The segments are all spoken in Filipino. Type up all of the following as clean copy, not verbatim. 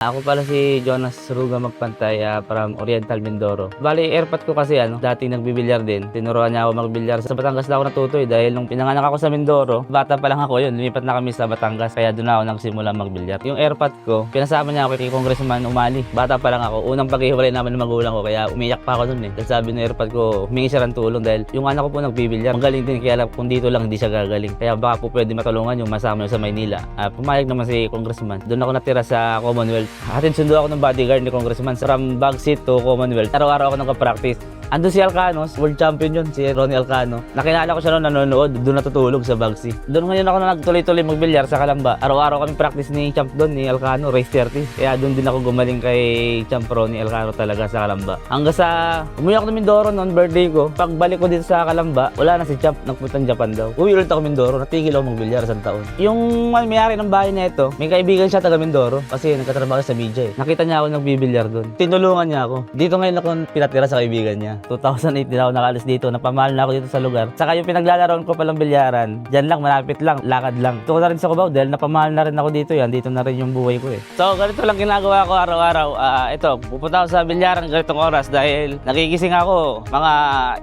Ako pala si Jonas Ruga Magpantay from Oriental Mindoro. Bali, airpot ko kasi dating nagbibilyar din. Tinuruan niya ako magbilyar. Sa Batangas na ako natutoy dahil nung pinanganak ako sa Mindoro, bata pa lang ako yun. Lumipat na kami sa Batangas kaya doon ako nagsimula magbilyar. Yung airpot ko, pinasama niya ako kay Congressman Umali. Bata pa lang ako. Unang paghihiwalay naman ng magulang ko kaya umiyak pa ako doon eh. Dahil sabi ng airpot ko, humingi siya ng tulong dahil yung anak ko po nagbibilyar. Magaling din kaya kung dito lang hindi siya gagaling. Kaya baka po pwede matulungan yung masama sa Maynila. Pumayag naman si Congressman. Doon ako natira sa Commonwealth. Hatid sundo ako ng bodyguard ni Congressman from Bagsit to Commonwealth. Araw-araw ako nagka-practice. Andun si Alcanos, world champion yun, si Ronnie Alcano. Nakilala ko siya noon nanonood, doon natutulog sa Bagsi. Doon ngayon ako na nagtuloy-tuloy magbilyar sa Kalamba. Araw-araw kami practice ni Champ doon, ni Alcano, race 30. Kaya doon din ako gumaling kay Champ Ronnie Alcano talaga sa Kalamba. Hanggang sa umuwi ako ng Mindoro noon, birthday ko. Pagbalik ko dito sa Kalamba, wala na si Champ, nagpuntang Japan daw. Uwi ulit ako Mindoro, natigil ako magbilyar isang taon. Yung may-ari ng bahay na ito, may kaibigan siya taga Mindoro kasi nagkatrabaho sa media eh. Nakita niya ako nagbibilyar doon. Tinulungan niya ako. Dito ngayon ako pinatira sa kaibigan niya. 2008 din ako nakaalis dito, napamahal na ako dito sa lugar. Saka yung pinaglalaroan ko palang bilyaran, dyan lang, malapit lang, lakad lang. Ito ko na rin sa Cubao dahil napamahal na rin ako dito yan, dito na rin yung buhay ko eh. So ganito lang ginagawa ko araw-araw. Ito, pupunta ako sa bilyaran ganitong oras dahil nagigising ako mga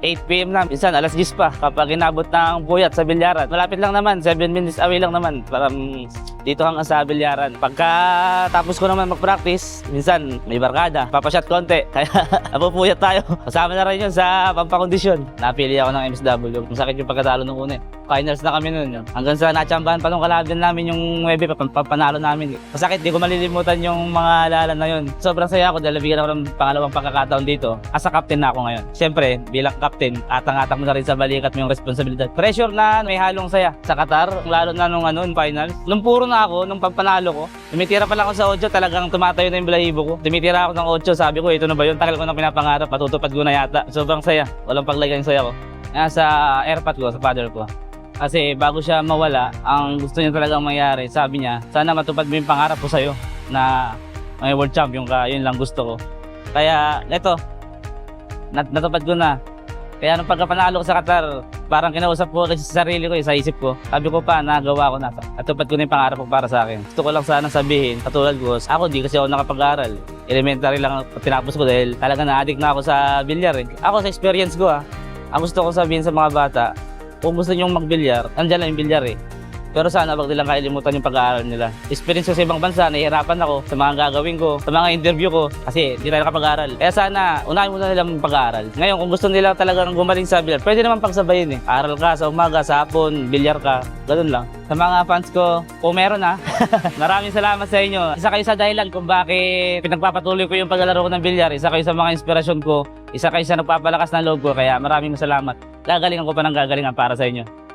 8 PM na, minsan alas 10 pa kapag inabot ng puyat sa bilyaran. Malapit lang naman, 7 minutes away lang naman, parang dito hanggang sa bilyaran. Pagka tapos ko naman mag-practice, minsan may barkada, papashot konti, kaya napupuyat tayo. Kasama na rin yun sa pampakondisyon. Napili ako ng MSW. Masakit yung pagkatalo nung una. Finals na kami noon. Hanggang sa natsambahan pa nung kalaban namin yung 9, papanalo namin. Masakit, di ko malilimutan yung mga alala na yun. Sobrang saya ako dahil bigyan ako ng pangalawang pagkakataon dito. As a captain na ako ngayon. Siyempre, bilang captain, atang-atang mo na rin sa balikat mo yung responsibilidad. Pressure na may halong saya sa Qatar, lalo na nung finals. Nung puro na ako, nung pampanalo ko, tumitira pa lang ako sa 8, talagang tumatayo na yung balahibo ko. Tumitira ako ng 8, sabi ko, ito na ba yun? Tagal ko nang pinapangarap, patutupad ko na yata. Sobrang saya, walang paglagay yung saya ko. Sa airpot ko, sa father ko. Kasi bago siya mawala, ang gusto niya talagang mangyari, sabi niya, sana matupad mo yung pangarap ko sa'yo na may world champion ka, yun lang gusto ko. Kaya, eto, natupad ko na. Kaya nung pagkapanalo ko sa Qatar, parang kinausap ko sa sarili ko, sa isip ko. Sabi ko pa, nagawa ko na. Natupad ko na yung pangarap ko para sa akin. Gusto ko lang sana sabihin, katulad ko, ako di kasi ako nakapag-aral. Elementary lang tinapos ko dahil talaga na-addict na ako sa bilyar eh. Ako sa experience ko ang gusto ko sabihin sa mga bata, kung gusto nyong magbilyar, andyan lang yung bilyar eh. Pero sana wag nilang kailimutan yung pag-aaral nila. Experience ko sa ibang bansa, nahihirapan ako sa mga gagawin ko, sa mga interview ko, kasi di tayo nakapag-aaral. Kaya sana, unahin muna nilang pag-aaral. Ngayon, kung gusto nila talagang gumaling sa bilyar, pwede naman pagsabayin eh. Aral ka sa umaga, sa hapon, bilyar ka, ganun lang. Sa mga fans ko, kung meron maraming salamat sa inyo. Isa kayo sa dahilan kung bakit pinagpapatuloy ko yung paglalaro ko ng bilyar. Isa kayo sa mga inspirasyon ko. Isa kayo sa nagpapalakas ng loob ko. Kaya maraming salamat. Gagalingan ko pa ng gagalingan para sa inyo.